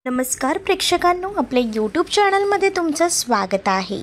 नमस्कार प्रेक्षकांनो, आपल्या यूट्यूब चॅनलमध्ये तुमचं स्वागत आहे।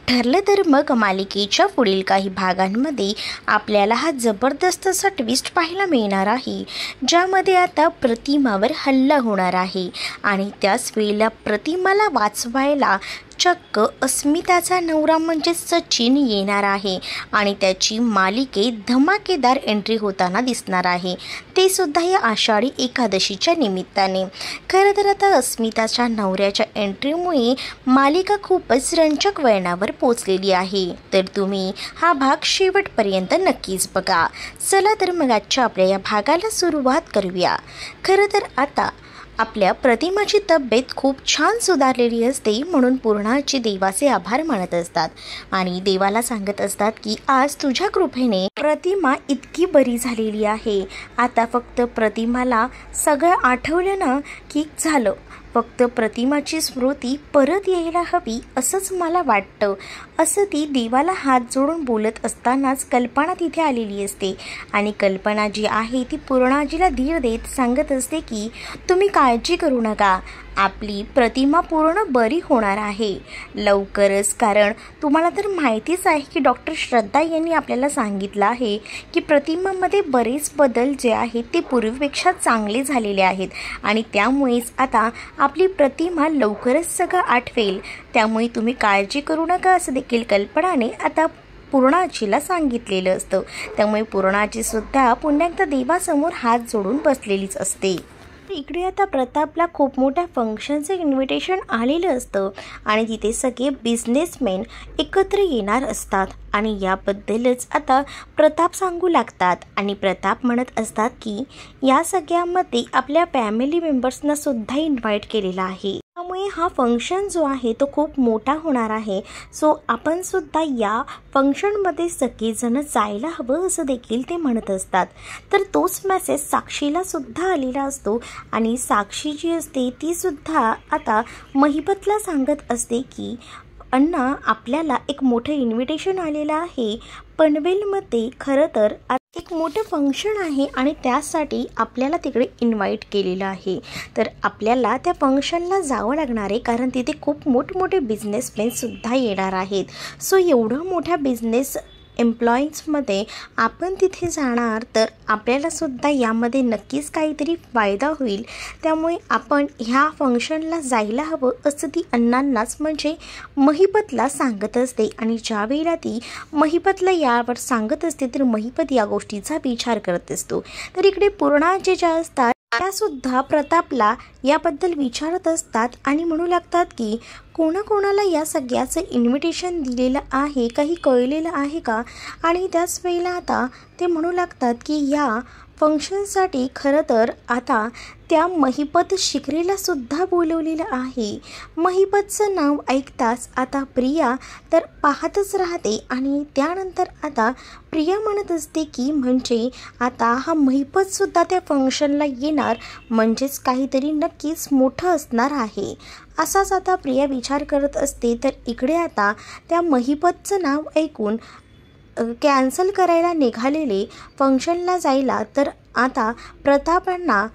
ठरलं तर मग मालिकेच्या पुढील काही भागांमध्ये आपल्याला हा जबरदस्त असा ट्विस्ट पाहायला मिळणार आहे, ज्यामध्ये आता प्रतिमावर हल्ला होणार आहे आणि त्याच वेळेला प्रतिमाला वाचवायला चक्क अस्मिताचा नवरा म्हणजे सचिन येणार आहे आणि त्याची मालिकेत धमाकेदार एंट्री होताना दिसणार आहे, ते सुद्धा या आषाढी एकादशीच्या निमित्ताने। खरं तर आता अस्मिताच्या नवऱ्याच्या एंट्रीमुळे मालिका खूपच रंजक वळणावर पोचलेली आहे, तर तुम्ही हा भाग शेवटपर्यंत नक्कीच बघा। चला तर मग आजच्या आपल्या या भागाला सुरुवात करूया। खरं तर आता आपल्या प्रतिमाची तब्येत खूप छान सुधारलेली असते, म्हणून पूर्णाची देवाचे आभार मानत असतात आणि देवाला सांगत असतात की आज तुझ्या कृपेने प्रतिमा इतकी बरी झालेली आहे। आता फक्त प्रतिमाला सगळं आठवलं ना की झालं, फक्त प्रतिमाची स्मृती परत यायला हवी असंच मला वाटतं, असं ती देवाला हात जोडून बोलत असतानाच कल्पना तिथे आलेली असते आणि कल्पना जी आहे ती पूर्णाजीला धीर देत सांगत असते की तुम्ही काळजी करू नका, आपली प्रतिमा पूर्ण बरी होणार आहे लवकरच। कारण तुम्हाला तर माहितीच आहे की डॉक्टर श्रद्धा यांनी आपल्याला सांगितलं आहे की प्रतिमामध्ये बरेच बदल जे आहेत ते पूर्वीपेक्षा चांगले झालेले आहेत आणि त्यामुळेच आता आपली प्रतिमा लवकरच सगळं आठवेल, त्यामुळे तुम्ही काळजी करू नका असं देखील कल्पनाने आता पूर्णाजीला सांगितलेलं असतं। त्यामुळे पूर्णाजी सुद्धा पुन्हा एकदा देवासमोर हात जोडून बसलेलीच असते। इकडे आता प्रतापला खूप मोठ्या फंक्शनचं इन्व्हिटेशन आलेलं असतं आणि तिथे सगळे बिझनेसमॅन एकत्र येणार असतात आणि याबद्दलच आता प्रताप सांगू लागतात आणि प्रताप म्हणत असतात की या सगळ्यामध्ये आपल्या फॅमिली मेंबर्सना सुद्धा इन्व्हाइट केलेला आहे, त्यामुळे हा फंक्शन जो आहे तो खूप मोठा होणार आहे, सो आपण सुद्धा या फंक्शनमध्ये सगळेजण जायला हवं असं देखील ते म्हणत असतात। तर तोच मेसेज साक्षीला सुद्धा आलेला असतो आणि साक्षी जी असते ती सुद्धा आता महिपतला सांगत असते की अण्णा आपल्याला एक मोठं इन्व्हिटेशन आलेलं आहे पनवेलमध्ये, खरं तर एक मोठं फंक्शन आहे आणि त्यासाठी आपल्याला तिकडे इन्व्हाइट केलेलं आहे, तर आपल्याला त्या फंक्शनला जावं लागणार आहे कारण तिथे खूप मोठमोठे बिझनेसमॅनसुद्धा येणार आहेत। सो एवढं मोठ्या बिझनेस एम्प्लॉईजमध्ये आपण तिथे जाणार तर आपल्यालासुद्धा यामध्ये नक्कीच काहीतरी फायदा होईल, त्यामुळे आपण ह्या फंक्शनला जायला हवं असं ती अण्णांनाच म्हणजे महिपतला सांगत असते आणि ज्या वेळेला ती महिपतला यावर सांगत असते तर महिपत या गोष्टीचा विचार करत असतो। तर इकडे पूर्णाजी ज्या असतात त्यासुद्धा प्रतापला याबद्दल विचारत असतात आणि म्हणू लागतात की कोणाकोणाला या सगळ्याचं इन्व्हिटेशन दिलेलं आहे, काही कळलेलं आहे का? आणि त्याच वेळेला आता ते म्हणू लागतात की या फंक्शनसाठी खरं तर आता त्या महिपत शिकरेला सुद्धा बोलवलेलं आहे। महिपतचं नाव ऐकताच आता प्रिया तर पाहतच राहते आणि त्यानंतर आता प्रिया म्हणत असते की म्हणजे आता हा महिपतसुद्धा त्या फंक्शनला येणार, म्हणजेच काहीतरी नक्कीच मोठं असणार आहे असाच आता प्रिया विचार करत असते। तर इकडे आता त्या महिपतचं नाव ऐकून कॅन्सल करायला निघालेले फंक्शनला जायला तर आता प्रतापांना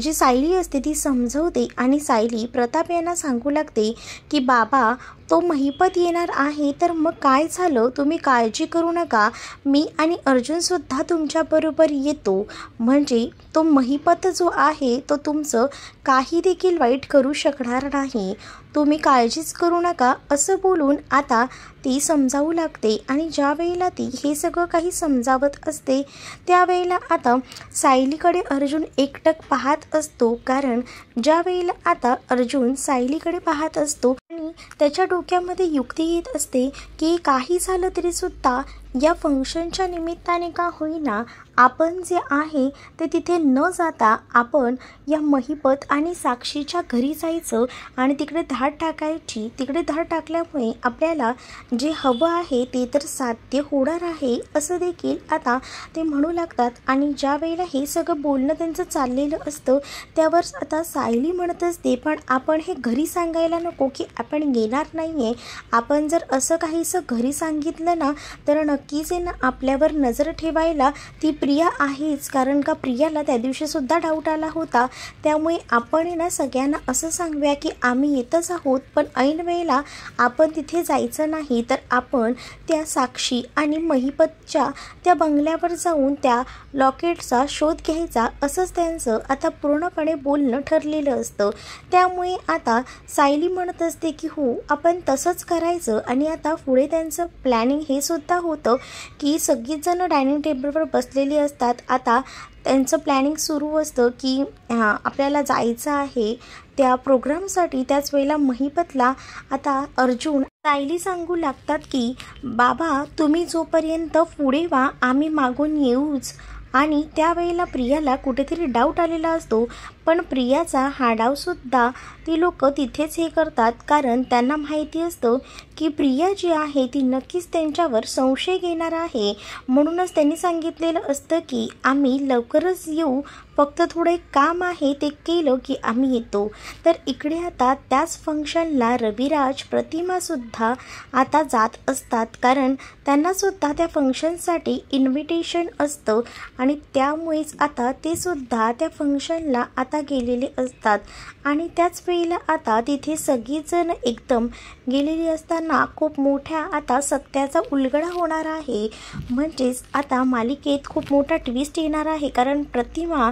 जी सायली असते ती समजवते आणि सायली प्रताप यांना सांगू लागते की बाबा तो महिपत येणार आहे, तर मग काय झालं, तुम्ही काळजी करू नका, मी आणि अर्जुनसुद्धा तुमच्याबरोबर येतो, म्हणजे तो महिपत जो आहे तो तुमचं काही देखील वाईट करू शकणार नाही, तुम्ही काळजीच करू नका असं बोलून आता ती समजावू लागते। आणि ज्या वेळेला ती हे सगळं काही समजावत असते त्यावेळेला आता सायलीकडे अर्जुन एकटक पाहत असतो, कारण ज्या वेळेला आता अर्जुन सायलीकडे पाहत असतो आणि त्याच्या डोक्यामध्ये युक्ती येत असते की काही झालं तरी सुद्धा या फंक्शनच्या निमित्ताने का होईना आपण जे आहे ते तिथे न जाता आपण या महिपत आणि साक्षीच्या घरी जायचं आणि तिकडे धाड टाकायची, तिकडे धाड टाकल्यामुळे आपल्याला जे हवं आहे ते तर साध्य होणार आहे असं देखील आता ते म्हणू लागतात। आणि ज्या वेळेला हे सगळं बोलणं त्यांचं चाललेलं असतं त्यावर आता सायली म्हणत असते पण आपण हे घरी सांगायला नको की आपण आपण घेणार नाही आहे. आपण जर असं काहीसं घरी सांगितलं ना तर नक्कीच आहे ना आपल्यावर नजर ठेवायला ती प्रिया आहेच, कारण का प्रियाला त्या दिवशीसुद्धा डाऊट आला होता. त्यामुळे आपण ना सगळ्यांना असं सांगूया की आम्ही येतच आहोत, पण ऐन वेळेला आपण तिथे जायचं नाही, तर आपण त्या साक्षी आणि महिपतच्या त्या बंगल्यावर जाऊन त्या लॉकेटचा शोध घ्यायचा, असंच त्यांचं आता पूर्णपणे बोलणं ठरलेलं असतं. त्यामुळे आता सायली म्हणत असते की हो आपण तसंच करायचं. आणि आता पुढे त्यांचं प्लॅनिंग हे सुद्धा होतं की सगळीच जण डायनिंग टेबलवर बसलेली असतात. आता त्यांचं प्लॅनिंग सुरू असतं की आपल्याला जायचं आहे त्या प्रोग्रामसाठी. त्याच वेळेला महिपतला आता अर्जुन सायली सांगू लागतात की बाबा तुम्ही जोपर्यंत पुढे व्हा आम्ही मागून येऊच. आणि त्यावेळेला प्रियाला कुठेतरी डाऊट आलेला असतो, पण प्रियाचा हा डावसुद्धा ती लोक तिथेच हे करतात, कारण त्यांना माहिती असतं की प्रिया जी आहे ती नक्कीच त्यांच्यावर संशय घेणार आहे. म्हणूनच त्यांनी सांगितलेलं असतं की आम्ही लवकरच येऊ, फक्त थोडे काम आहे ते केलं की आम्ही येतो. तर इकडे आता त्याच फंक्शनला रविराज प्रतिमासुद्धा आता जात असतात, कारण त्यांनासुद्धा त्या फंक्शनसाठी इन्व्हिटेशन असतं आणि त्यामुळेच आता ते सुद्धा त्या फंक्शनला आता गेलेले असतात. आणि त्याच वेळेला आता तिथे सगळीजण एकदम गेलेली असताना खूप मोठ्या आता सत्याचा उलगडा होणार आहे. म्हणजेच आता मालिकेत खूप मोठा ट्विस्ट येणार आहे, कारण प्रतिमा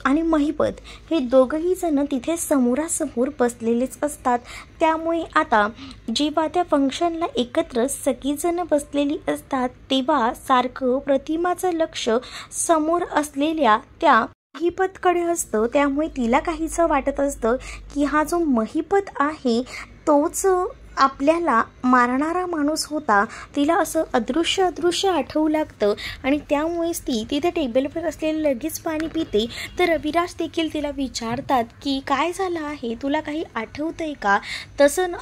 आणि महिपत हे दोघंही जण तिथे समोरासमोर बसलेलेच असतात. त्यामुळे आता जेव्हा त्या फंक्शनला एकत्र सगळीजणं बसलेली असतात तेव्हा सारखं प्रतिमाचं लक्ष समोर असलेल्या त्या महिपतकडे असतं. त्यामुळे तिला काहीसं वाटत असतं की हा जो महिपत आहे तोच आपल्याला मारणारा माणूस होता. तिला असं अदृश्य आठवू लागतं आणि त्यामुळेच ती तिथे टेबलवर असलेलं लगेच पाणी पिते. तर रविराज देखील तिला विचारतात की काय झालं आहे, तुला काही आठवतंय का? तसं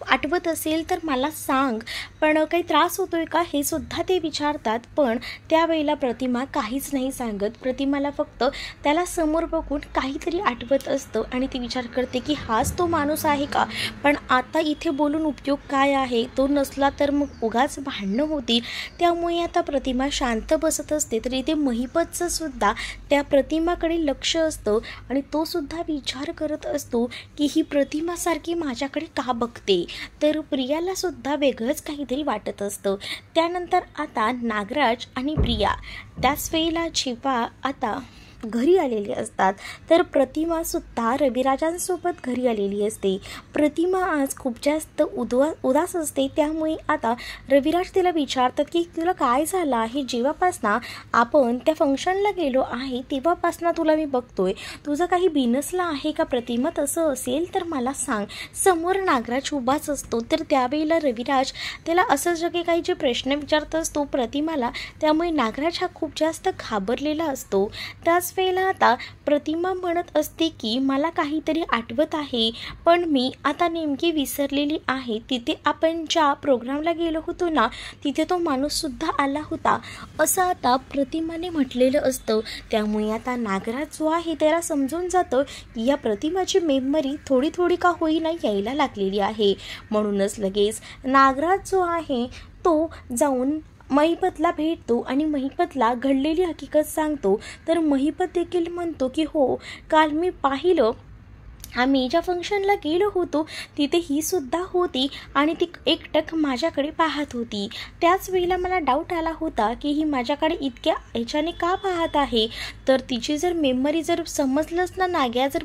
आठवत असेल तर मला सांग, पण काही त्रास होतोय का हे सुद्धा ते विचारतात. पण त्यावेळेला प्रतिमा काहीच नाही सांगत. प्रतिमाला फक्त त्याला समोर बघून काहीतरी आठवत असतं आणि ती विचार करते की हाच तो माणूस आहे का? पण आता इथे बोलून उपयोग काय आहे? तो नसला तर मग उगाच भांडणं होतील. त्यामुळे आता प्रतिमा शांत बसत असते. तर इथे महिपतचं सुद्धा त्या प्रतिमाकडे लक्ष असतं आणि तो सुद्धा विचार करत असतो की ही प्रतिमासारखी माझ्याकडे का बघते. तर प्रियाला सुद्धा वेगळंच काहीतरी वाटत असतं. त्यानंतर आता नागराज आणि प्रिया त्याच वेळेला जेव्हा आता घरी आलेली असतात तर प्रतिमासुद्धा रविराजांसोबत घरी आलेली असते. प्रतिमा आज खूप जास्त उदास असते. त्यामुळे आता रविराज तिला विचारतात की तुला काय झालं आहे? जेव्हापासनं आपण त्या फंक्शनला गेलो आहे तेव्हापासनं तुला मी बघतोय, तुझं काही बिनसलं आहे का प्रतिमा? तसं असेल तर मला सांग. समोर नागराज उभाच असतो. तर त्यावेळेला रविराज त्याला असं जगे काही जे प्रश्न विचारत असतो प्रतिमाला. त्यामुळे नागराज हा खूप जास्त घाबरलेला असतो. त्याच वेळेला आता प्रतिमा म्हणत असते की मला काहीतरी आठवत आहे, पण मी आता नेमकी विसरलेली आहे. तिथे आपण ज्या प्रोग्रामला गेलो होतो ना तिथे तो माणूससुद्धा आला होता, असं आता प्रतिमाने म्हटलेलं असतं. त्यामुळे आता नागराज जो आहे त्याला समजून जातं की या प्रतिमाची मेमरी थोडी थोडी का होईना यायला लागलेली आहे. म्हणूनच लगेच नागराज जो आहे तो जाऊन महिपतला भेटतो आणि महिपतला घडलेली हकीकत सांगतो. तर महिपत देखील म्हणतो की हो काल मी पाहिलं, आम्ही ज्या फंक्शनला गेलो होतो तिथे ही सुद्धा होती आणि ती एकटक माझ्याकडे पाहत होती. त्याच वेळेला मला डाऊट आला होता की ही माझ्याकडे इतक्या ह्याच्याने का पाहत आहे. तर तिची जर मेमरी जर समजलंच ना नाग्या जर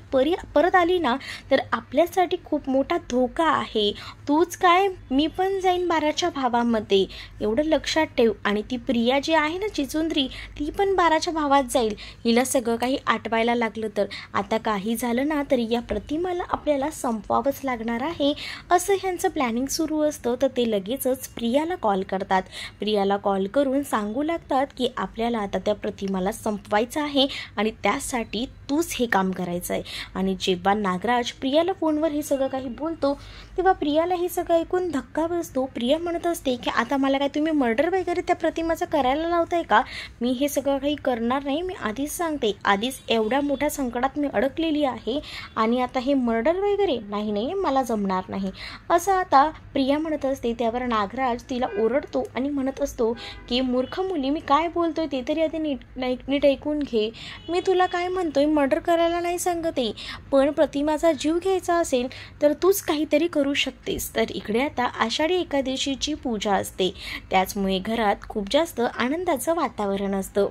परत आली ना तर आपल्यासाठी खूप मोठा धोका आहे. तूच काय मी पण जाईन 12च्या भावामध्ये, एवढं लक्षात ठेव. आणि ती प्रिया जी आहे ना चिचुंद्री ती पण 12च्या भावात जाईल. हिला सगळं काही आठवायला लागलं तर आता काही झालं ना तर या प्रतिमाला आपल्याला संपवावंच लागणार आहे, असं ह्यांचं प्लॅनिंग सुरू असतं. तर ते लगेचच प्रियाला कॉल करतात. प्रियाला कॉल करून सांगू लागतात की आपल्याला आता त्या प्रतिमाला संपवायचं आहे आणि त्यासाठी तूच हे काम करायचं आहे. आणि जेव्हा नागराज प्रियाला फोनवर हे सगळं काही बोलतो तेव्हा प्रियाला हे सगळं ऐकून धक्का बसतो. प्रिया म्हणत असते की आता मला काय तुम्ही मर्डर वगैरे त्या प्रतिमाचं करायला लावताय का? मी हे सगळं काही करणार नाही. मी आधीच सांगते, आधीच एवढ्या मोठ्या संकटात मी अडकलेली आहे आणि आता हे मर्डर वगैरे नाही नाही मला जमणार नाही असं आता प्रिया म्हणत असते. त्यावर नागराज तिला ओरडतो आणि म्हणत असतो की मूर्ख मुली, मी काय बोलतोय ते तरी आधी नीट ऐकून घे. मी तुला काय म्हणतोय, मर्डर करायला नाही सांगते, पण प्रतिमाचा जीव घ्यायचा असेल तर तूच काहीतरी करू शकतेस. तर इकडे आता आषाढी एकादशीची पूजा असते, त्याचमुळे घरात खूप जास्त आनंदाचं वातावरण असतं.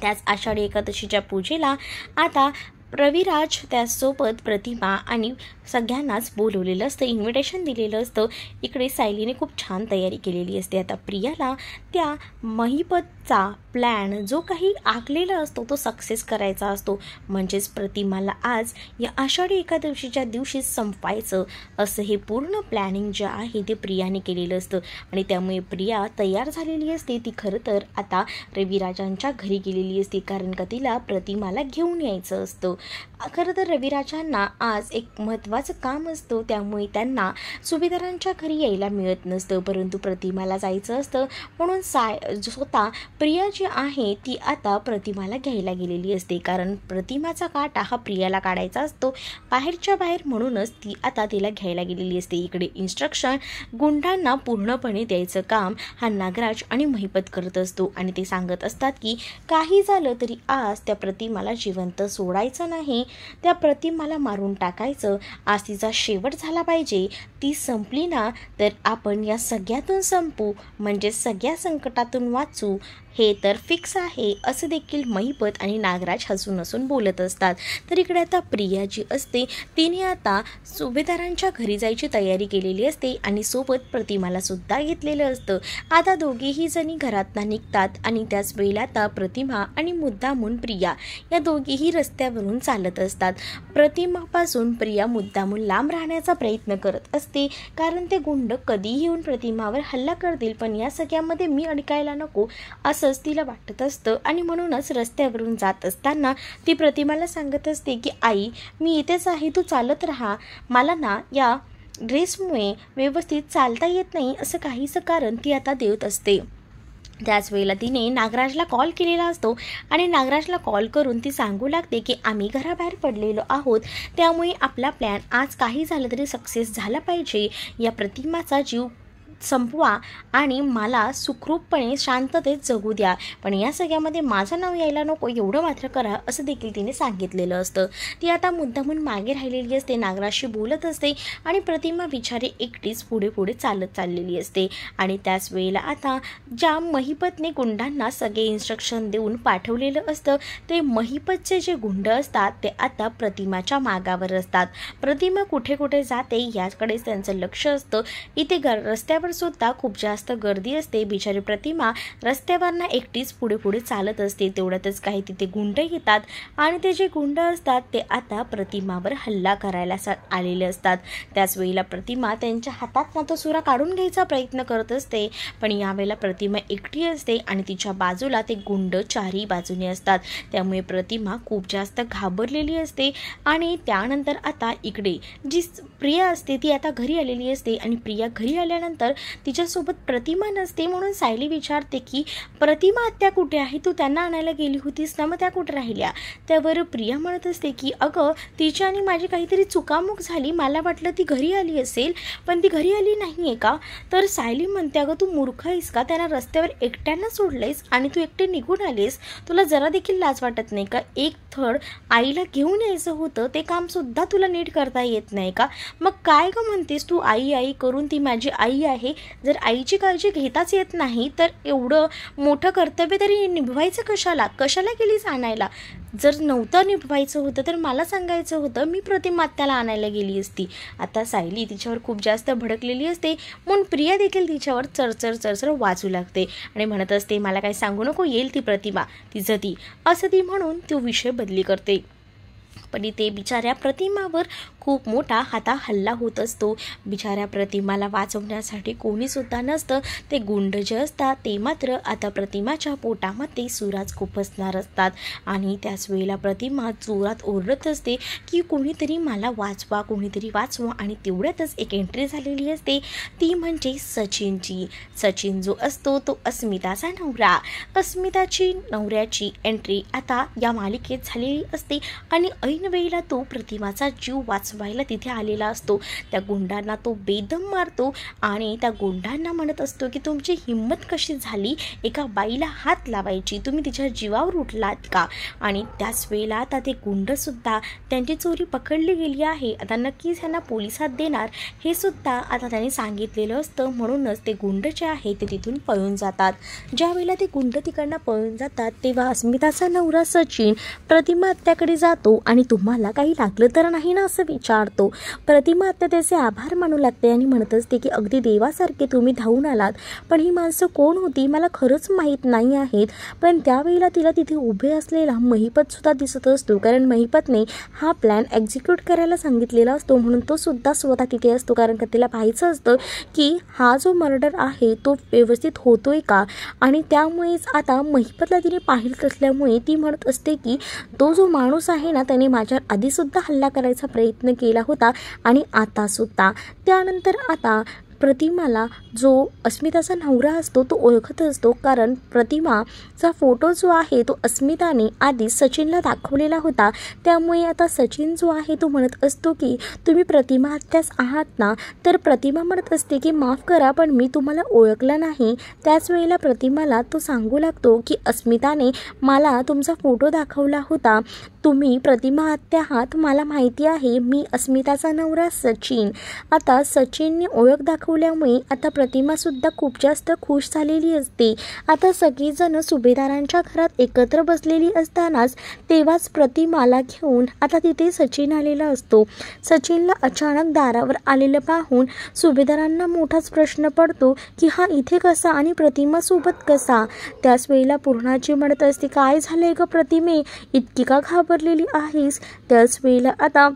त्याच आषाढी एकादशीच्या पूजेला आता रविराज त्याचसोबत प्रतिमा आणि सगळ्यांनाच बोलवलेलं असतं, इन्व्हिटेशन दिलेलं असतं. इकडे सायलीने खूप छान तयारी केलेली असते. आता प्रियाला त्या महिपतचा प्लॅन जो काही आखलेला असतो तो सक्सेस करायचा असतो. म्हणजेच प्रतिमाला आज या आषाढी एकादशीच्या दिवशी संपवायचं असं हे पूर्ण प्लॅनिंग जे आहे ते प्रियाने केलेलं असतं. आणि त्यामुळे प्रिया तयार झालेली असते. ती खरं तर आता रविराजांच्या घरी गेलेली असते, कारण का तिला प्रतिमाला घेऊन यायचं असतं. खरं तर रविराजांना आज एक महत्त्वाचं काम असतं, त्यामुळे त्यांना सुभेदारांच्या घरी यायला मिळत नसतं. परंतु प्रतिमाला जायचं असतं, म्हणून स्वतः प्रिया जी आहे ती आता प्रतिमाला घ्यायला गेलेली असते. कारण प्रतिमाचा काटा हा प्रियाला काढायचा असतो बाहेरच्या बाहेर, म्हणूनच ती आता तिला घ्यायला गेलेली असते. इकडे इन्स्ट्रक्शन गुंडांना पूर्णपणे द्यायचं काम हा नागराज आणि महिपत करत असतो. आणि ते सांगत असतात की काही झालं तरी आज त्या प्रतिमाला जिवंत सोडायचं नाही, त्या प्रतिमाला मारून टाकायचं. आज तिचा शेवट झाला पाहिजे. ती संपली ना तर आपण या सगळ्यातून संपू, म्हणजे सगळ्या संकटातून वाचू, हे तर फिक्स आहे असं देखील महिपत आणि नागराज हसून हसून बोलत असतात. तर इकडे आता प्रिया जी असते तिने आता सुभेदारांच्या घरी जायची तयारी केलेली असते आणि सोबत प्रतिमाला सुद्धा घेतलेलं असतं. आता दोघेही जणी घरातनं निघतात आणि त्याच वेळेला आता प्रतिमा आणि मुद्दामून प्रिया या दोघीही रस्त्यावरून चालत असतात. प्रतिमापासून प्रिया मुद्दामून लांब राहण्याचा प्रयत्न करत असते, कारण ते गुंड कधीही येऊन प्रतिमावर हल्ला करतील, पण या सगळ्यामध्ये मी अडकायला नको असंच तिला वाटत असतं. आणि म्हणूनच रस्त्यावरून जात असताना ती प्रतिमाला सांगत असते की आई, मी इथेच आहे, तू चालत राहा, मला ना या ड्रेसमुळे व्यवस्थित चालता येत नाही असं काहीसं कारण ती आता देत असते. त्याच वेळेला तिने नागराजला कॉल केलेला असतो आणि नागराजला कॉल करून ती सांगू लागते की आम्ही घराबाहेर पडलेलो आहोत, त्यामुळे आपला प्लॅन आज काही झालं तरी सक्सेस झाला पाहिजे. या प्रतिमाचा जीव संपवा आणि मला सुखरूपपणे शांततेत जगू द्या, पण या सगळ्यामध्ये माझं नाव यायला नको एवढं मात्र करा असं देखील तिने सांगितलेलं असतं. ती आता मुद्दामून मागे राहिलेली असते, नागराजशी बोलत असते आणि प्रतिमा बिचारी एकटीच पुढे पुढे चालत चाललेली असते. आणि त्याच वेळेला आता ज्या महिपतने गुंडांना सगळे इन्स्ट्रक्शन देऊन पाठवलेलं असतं ते महिपतचे जे गुंड असतात ते आता प्रतिमाच्या मागावर असतात. प्रतिमा कुठे कुठे जाते याकडेच त्यांचं लक्ष असतं. इथे रस्त्यावर सुद्धा खूप जास्त गर्दी असते. बिचारी प्रतिमा रस्त्यावरनं एकटीच पुढे पुढे चालत असते. तेवढ्यातच काही तिथे गुंड येतात आणि ते जे गुंड असतात ते आता प्रतिमावर हल्ला करायला आलेले असतात. त्याच वेळेला प्रतिमा त्यांच्या हातात तो सुरा काढून घ्यायचा प्रयत्न करत असते, पण यावेळेला प्रतिमा एकटी असते आणि तिच्या बाजूला ते गुंड चारही बाजूने असतात. त्यामुळे प्रतिमा खूप जास्त घाबरलेली असते. आणि त्यानंतर आता इकडे जी प्रिया असते ती आता घरी आलेली असते आणि प्रिया घरी आल्यानंतर तिच्यासोबत प्रतिमा नसते, म्हणून सायली विचारते की प्रतिमा आत्या कुठे आहे, तू त्यांना आणायला गेली होतीस ना, मग त्या कुठे राहिल्या. त्यावर प्रिया म्हणत असते की अगं तिची आणि माझी काहीतरी चुकामुक झाली, मला वाटलं ती घरी आली असेल पण ती घरी आली नाही आहे का. तर सायली म्हणते अगं तू मूर्ख आहेस का, त्यांना रस्त्यावर एकट्यानं सोडलेस आणि तू एकटे निघून आलेस, तुला जरा देखील लाज वाटत नाही का. एक थड आईला घेऊन यायचं होतं ते काम सुद्धा तुला नीट करता येत नाही का. मग काय ग म्हणतेस तू आई आई करून, ती माझी आई आहे, जर आईची काळजी घेताच येत नाही तर एवढं मोठं कर्तव्य तरी निभवायचं कशाला गेलीस आणायला. जर नव्हतं निभवायचं होतं तर मला सांगायचं होतं, मी प्रतिमा आत्याला आणायला गेली असती. आता सायली तिच्यावर खूप जास्त भडकलेली असते, म्हणून प्रिया देखील तिच्यावर चरचर वाजू लागते आणि म्हणत असते मला काय सांगू नको, येईल ती प्रतिमा तिचं ती असं ती म्हणून तो विषय बदली करते. पण ते बिचाऱ्या प्रतिमावर खूप मोठा हाता हल्ला होत असतो. बिचाऱ्या प्रतिमाला वाचवण्यासाठी कोणीसुद्धा नसतं. ते गुंड जे असतात ते मात्र आता प्रतिमाच्या पोटामध्ये सुराज खुपसणार असतात आणि त्याच वेळेला प्रतिमा जोरात ओरडत असते की कोणीतरी मला वाचवा, कोणीतरी वाचवा. आणि तेवढ्यातच एक एंट्री झालेली असते, ती म्हणजे सचिनची. सचिन जो असतो तो अस्मिताचा नवरा. अस्मिताची नवऱ्याची एंट्री आता या मालिकेत झालेली असते आणि ऐन ऐन वेळेला तो प्रतिमाचा जीव वाचवायला तिथे आलेला असतो। त्या गुंडांना तो बेदम मारतो आणि त्या गुंडांना म्हणत असतो की तुमची हिंमत कशी झाली एका बाईला हात लावायची, तुम्ही तिच्या जीवावर उठलात का? आणि त्याच वेळेला आता ते गुंडसुद्धा त्यांची चोरी पकडली गेली आहे, आता नक्कीच त्यांना पोलिसात देणार हे सुद्धा आता त्यांनी सांगितलेलं असतं। म्हणूनच ते गुंड जे आहे ते तिथून पळून जातात। ज्या वेळेला ते गुंड तिकडनं पळून जातात तेव्हा अस्मिताचा नवरा सचिन प्रतिमा आत्याकडे जातो आणि तुम्हाला काही लागलं तर नाही ना असं विचारतो। प्रतिमा आत्या त्याचे आभार मानू लागते आणि म्हणत असते की अगदी देवासारखे तुम्ही धावून आलात, पण ही माणसं कोण होती मला खरंच माहीत नाही आहेत। पण त्यावेळेला तिला तिथे उभे असलेला महिपतसुद्धा दिसत असतो, कारण महिपतने हा प्लॅन एक्झिक्यूट करायला सांगितलेला असतो, म्हणून तो सुद्धा स्वतः तिथे असतो, कारण का तिला पाहायचं असतं की हा जो मर्डर आहे तो व्यवस्थित होतोय का। आणि त्यामुळेच आता महिपतला तिने पाहिलं असल्यामुळे ती म्हणत असते की तो जो माणूस आहे ना त्याने माझ्यावर आधीसुद्धा हल्ला करायचा प्रयत्न केला होता आणि आतासुद्धा। त्यानंतर आता प्रतिमाला जो अस्मिताचा नवरा असतो तो ओळखत असतो, कारण प्रतिमाचा फोटो जो आहे तो अस्मिताने आधी सचिनला दाखवलेला होता। त्यामुळे आता सचिन जो आहे तो म्हणत असतो की तुम्ही प्रतिमा आत्याच आहात ना? तर प्रतिमा म्हणत असते की माफ करा पण मी तुम्हाला ओळखलं नाही। त्याच वेळेला प्रतिमाला तो सांगू लागतो की अस्मिताने मला तुमचा फोटो दाखवला होता, तुम्ही प्रतिमा आत्या आहात, मला माहिती आहे, मी अस्मिताचा नवरा सचिन। आता सचिनने ओळख दाखवल्यामुळे आता प्रतिमासुद्धा खूप जास्त खुश झालेली असते। आता सगळीजण सुभेदारांच्या घरात एकत्र बसलेली असतानाच तेव्हाच प्रतिमाला घेऊन आता तिथे सचिन आलेला असतो। सचिनला अचानक दारावर आलेलं पाहून सुभेदारांना मोठाच प्रश्न पडतो की हा इथे कसा आणि प्रतिमासोबत कसा। त्याच वेळेला पूर्णाची म्हणत असते काय झालंय ग प्रतिमे, इतकी का घाबरलेली आहेस? त्याच वेळेला आता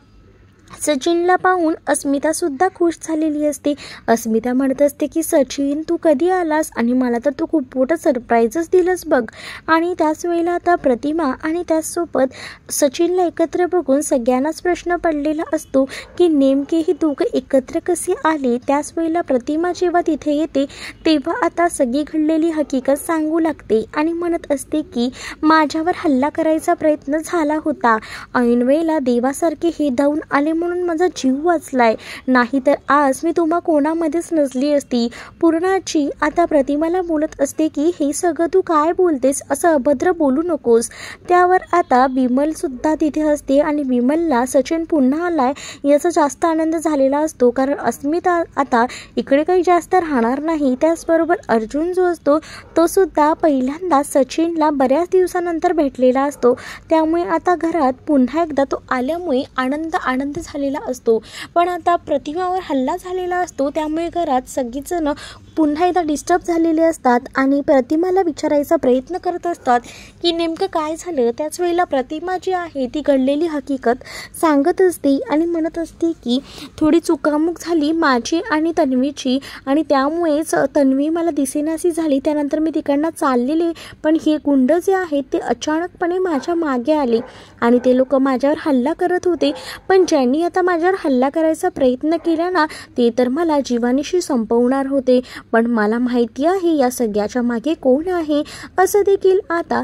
सचिनला पाहून अस्मितासुद्धा खुश झालेली असते। अस्मिता म्हणत असते की सचिन तू कधी आलास आणि मला तर तू खूप मोठं सरप्राईजच दिलंस बघ। आणि त्याच वेळेला आता प्रतिमा आणि त्याचसोबत सचिनला एकत्र बघून सगळ्यांनाच प्रश्न पडलेला असतो की नेमके ही दोघं एकत्र कसे आले। त्याच वेळेला प्रतिमा जेव्हा तिथे येते तेव्हा आता सगळी घडलेली हकीकत सांगू लागते आणि म्हणत असते की माझ्यावर हल्ला करायचा प्रयत्न झाला होता, ऐन वेळेला देवासारखे हे धावून आले म्हणून माझा जीव वाचलाय, नाहीतर आज मी तुम्हा कोणामध्येच नसली असती। पूर्णाची आता प्रतिमाला बोलत असते की हे सगळं तू काय बोलतेस, असं अभद्र बोलू नकोस। त्यावर आता विमल सुद्धा तिथे असते आणि विमलला सचिन पुन्हा आलाय याचा जास्त आनंद झालेला असतो, कारण अस्मिता आता इकडे काही जास्त राहणार नाही। त्याचबरोबर अर्जुन जो असतो तो सुद्धा पहिल्यांदा सचिनला बऱ्याच दिवसानंतर भेटलेला असतो, त्यामुळे आता घरात पुन्हा एकदा तो आल्यामुळे आनंद झालेला असतो। पण आता प्रतिमावर हल्ला झालेला असतो, त्यामुळे घरात सगळीजण पुन्हा एकदा डिस्टर्ब झालेले असतात आणि प्रतिमाला विचारायचा प्रयत्न करत असतात की नेमकं काय झालं। त्याच वेळेला प्रतिमा जी आहे ती घडलेली हकीकत सांगत असते आणि म्हणत असते की थोडी चुकामुक झाली माझी आणि तन्वीची, आणि त्यामुळेच तन्वी मला दिसेनाशी झाली, त्यानंतर मी तिकडनं चाललेले, पण हे गुंड जे आहेत ते अचानकपणे माझ्या मागे आले आणि ते लोक माझ्यावर हल्ला करत होते, पण ज्यांनी आता माझ्यावर हल्ला करायचा प्रयत्न केला ना ते तर मला जीवानीशी संपवणार होते, पण मला माहिती आहे या सगळ्याच्या मागे कोण आहे, असं देखील आता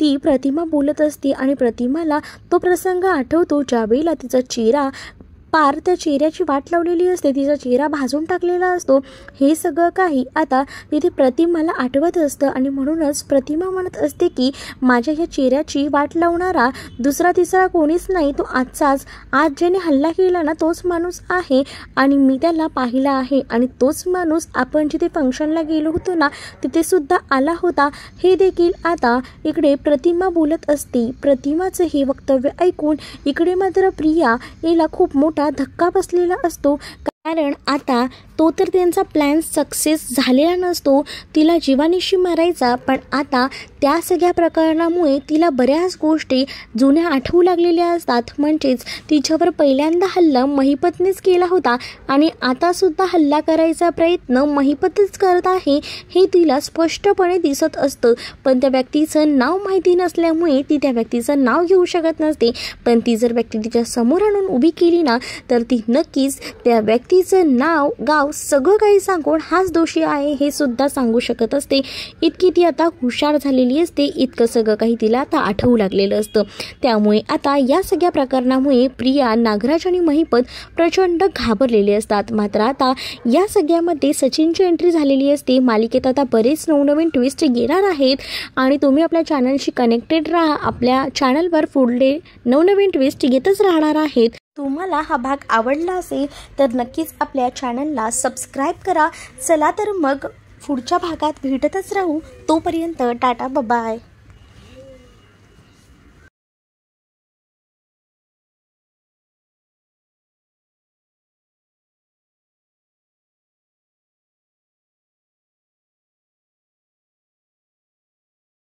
ती प्रतिमा बोलत असते। आणि प्रतिमाला तो प्रसंग आठवतो ज्यावेळेला तिचा चेहरा पार त्या चेहऱ्याची वाट लावलेली असते, तिचा चेहरा भाजून टाकलेला असतो। हे सगळं काही आता तिथे प्रतिमाला आठवत असतं आणि म्हणूनच प्रतिमा म्हणत असते की माझ्या ह्या चेहऱ्याची वाट लावणारा दुसरा तिसरा कोणीच नाही, तो आजचाच, आज ज्याने हल्ला केला ना तोच माणूस आहे आणि मी त्याला पाहिला आहे आणि तोच माणूस आपण जिथे फंक्शनला गेलो होतो ना तिथे सुद्धा आला होता। हे देखील आता इकडे प्रतिमा बोलत असते। प्रतिमाचं हे वक्तव्य ऐकून इकडे मात्र प्रिया याला खूप मोठा धक्का बसलेला असतो, कारण आता तो तर त्यांचा प्लॅन सक्सेस झालेला नसतो, तिला जीवानीशी मारायचा, पण आता त्या सगळ्या प्रकरणामुळे तिला बऱ्याच गोष्टी जुन्या आठवू लागलेल्या असतात। म्हणजेच तिच्यावर पहिल्यांदा हल्ला महिपतनेच केला होता आणि आतासुद्धा हल्ला करायचा प्रयत्न महिपतच करत आहे हे तिला स्पष्टपणे दिसत असतं, पण त्या व्यक्तीचं नाव माहिती नसल्यामुळे ती त्या व्यक्तीचं नाव घेऊ शकत नसते। पण ती जर व्यक्ती तिच्या समोर आणून उभी केली ना तर ती नक्कीच त्या व्यक्तीचं नाव गाव सगळं काही सांगून हाच दोषी आहे हे सुद्धा सांगू शकत असते. इतकी ती आता हुशार झालेली असते, इतकं सगळं काही तिला आता आठवू लागलेलं असतं. त्यामुळे आता या सगळ्या प्रकरणामुळे प्रिया, नागराज आणि महिपत प्रचंड घाबरलेले असतात. मात्र आता या सगळ्यामध्ये सचिनची एंट्री झालेली असते. मालिकेत आता बरेच नवनवीन ट्विस्ट येणार आहेत आणि तुम्ही आपल्या चॅनलशी कनेक्टेड राहा. आपल्या चॅनलवर पुढले नवनवीन ट्विस्ट येतच राहणार आहेत. तुम्हाला हा भाग आवडला असेल तर नक्कीच आपल्या चॅनलला सबस्क्राईब करा. चला तर मग पुढच्या भागात भेटतच राहू. तोपर्यंत टाटा, बाय.